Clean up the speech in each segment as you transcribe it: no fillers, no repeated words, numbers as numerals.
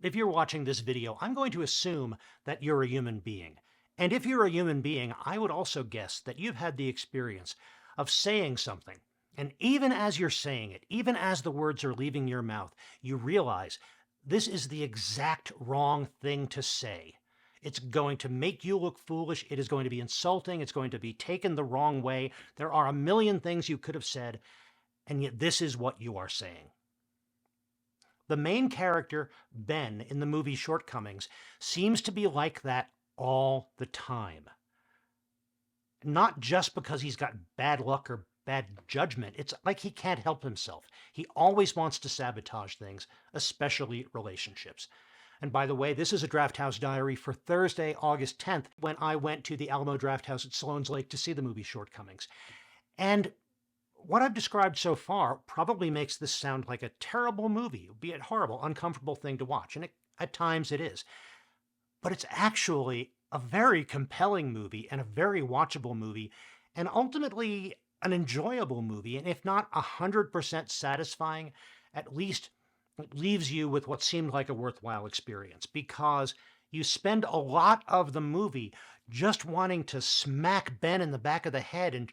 If you're watching this video, I'm going to assume that you're a human being. And if you're a human being, I would also guess that you've had the experience of saying something. And even as you're saying it, even as the words are leaving your mouth, you realize this is the exact wrong thing to say. It's going to make you look foolish. It is going to be insulting. It's going to be taken the wrong way. There are a million things you could have said, and yet this is what you are saying. The main character, Ben, in the movie Shortcomings, seems to be like that all the time. Not just because he's got bad luck or bad judgment. It's like he can't help himself. He always wants to sabotage things, especially relationships. And by the way, this is a Drafthouse Diary for Thursday, August 10th, when I went to the Alamo Drafthouse at Sloan's Lake to see the movie Shortcomings. And what I've described so far probably makes this sound like a terrible movie, be it horrible, uncomfortable thing to watch, and at times it is. But it's actually a very compelling movie and a very watchable movie, and ultimately an enjoyable movie, and if not 100% satisfying, at least it leaves you with what seemed like a worthwhile experience, because you spend a lot of the movie just wanting to smack Ben in the back of the head and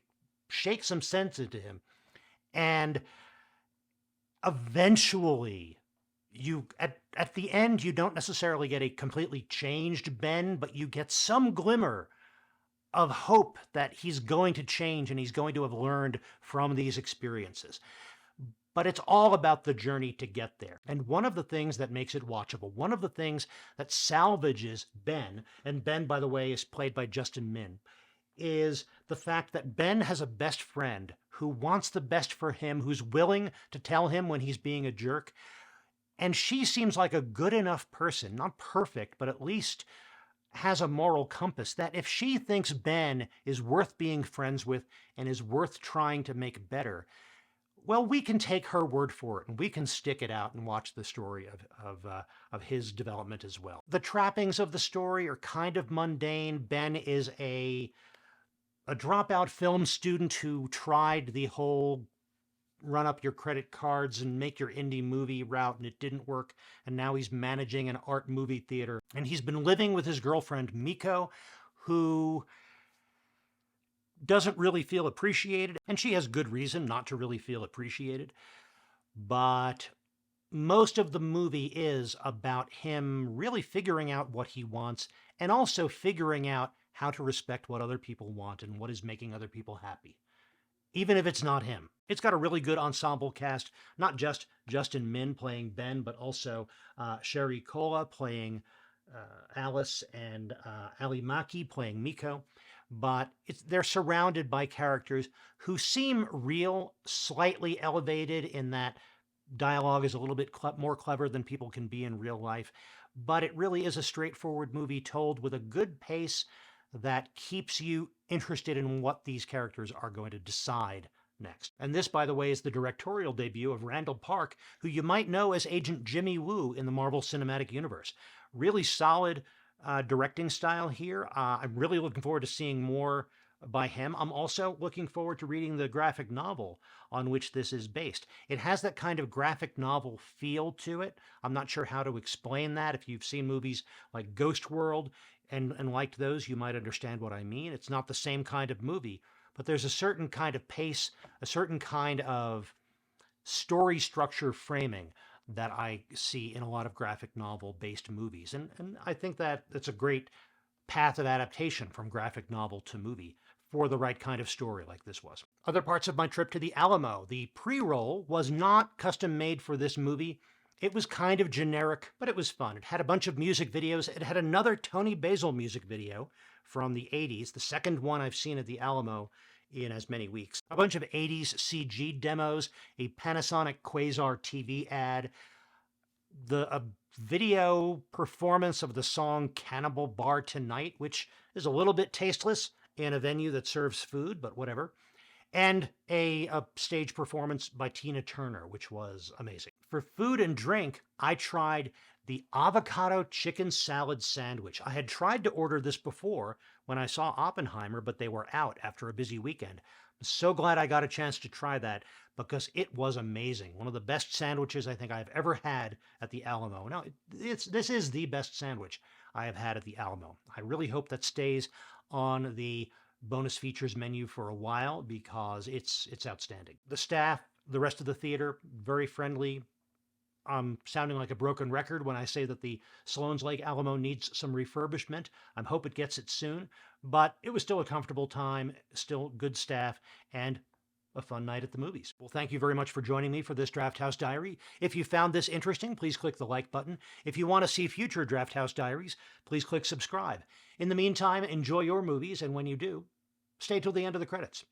shake some sense into him. And eventually, at the end, you don't necessarily get a completely changed Ben, but you get some glimmer of hope that he's going to change and he's going to have learned from these experiences. But it's all about the journey to get there. And one of the things that makes it watchable, one of the things that salvages Ben, and Ben, by the way, is played by Justin Min, is the fact that Ben has a best friend who wants the best for him, who's willing to tell him when he's being a jerk. And she seems like a good enough person, not perfect, but at least has a moral compass that if she thinks Ben is worth being friends with and is worth trying to make better, well, we can take her word for it and we can stick it out and watch the story of his development as well. The trappings of the story are kind of mundane. Ben is a dropout film student who tried the whole run up your credit cards and make your indie movie route, and it didn't work. And now he's managing an art movie theater. And he's been living with his girlfriend, Miko, who doesn't really feel appreciated. And she has good reason not to really feel appreciated. But most of the movie is about him really figuring out what he wants and also figuring out how to respect what other people want and what is making other people happy, even if it's not him. It's got a really good ensemble cast, not just Justin Min playing Ben, but also Sherry Cola playing Alice and Ali Maki playing Miko. But they're surrounded by characters who seem real, slightly elevated in that dialogue is a little bit more clever than people can be in real life. But it really is a straightforward movie told with a good pace that keeps you interested in what these characters are going to decide next. And this, by the way, is the directorial debut of Randall Park, who you might know as Agent Jimmy Woo in the Marvel Cinematic Universe. Really solid directing style here. I'm really looking forward to seeing more by him. I'm also looking forward to reading the graphic novel on which this is based. It has that kind of graphic novel feel to it. I'm not sure how to explain that. If you've seen movies like Ghost World and liked those, you might understand what I mean. It's not the same kind of movie, but there's a certain kind of pace, a certain kind of story structure framing that I see in a lot of graphic novel-based movies. And I think that it's a great path of adaptation from graphic novel to movie for the right kind of story like this was. Other parts of my trip to the Alamo. The pre-roll was not custom made for this movie. It was kind of generic, but it was fun. It had a bunch of music videos. It had another Tony Basil music video from the 80s, the second one I've seen at the Alamo in as many weeks. A bunch of 80s CG demos, a Panasonic Quasar TV ad, a video performance of the song Cannibal Bar Tonight, which is a little bit tasteless in a venue that serves food, but whatever, and a stage performance by Tina Turner, which was amazing. For food and drink, I tried The avocado chicken salad sandwich. I had tried to order this before when I saw Oppenheimer, but they were out after a busy weekend. I'm so glad I got a chance to try that because it was amazing. One of the best sandwiches I think I've ever had at the Alamo. Now, this is the best sandwich I have had at the Alamo. I really hope that stays on the bonus features menu for a while because it's outstanding. The staff, the rest of the theater, very friendly. I'm sounding like a broken record when I say that the Sloan's Lake Alamo needs some refurbishment. I hope it gets it soon, but it was still a comfortable time, still good staff, and a fun night at the movies. Well, thank you very much for joining me for this Drafthouse Diary. If you found this interesting, please click the like button. If you want to see future Drafthouse Diaries, please click subscribe. In the meantime, enjoy your movies, and when you do, stay till the end of the credits.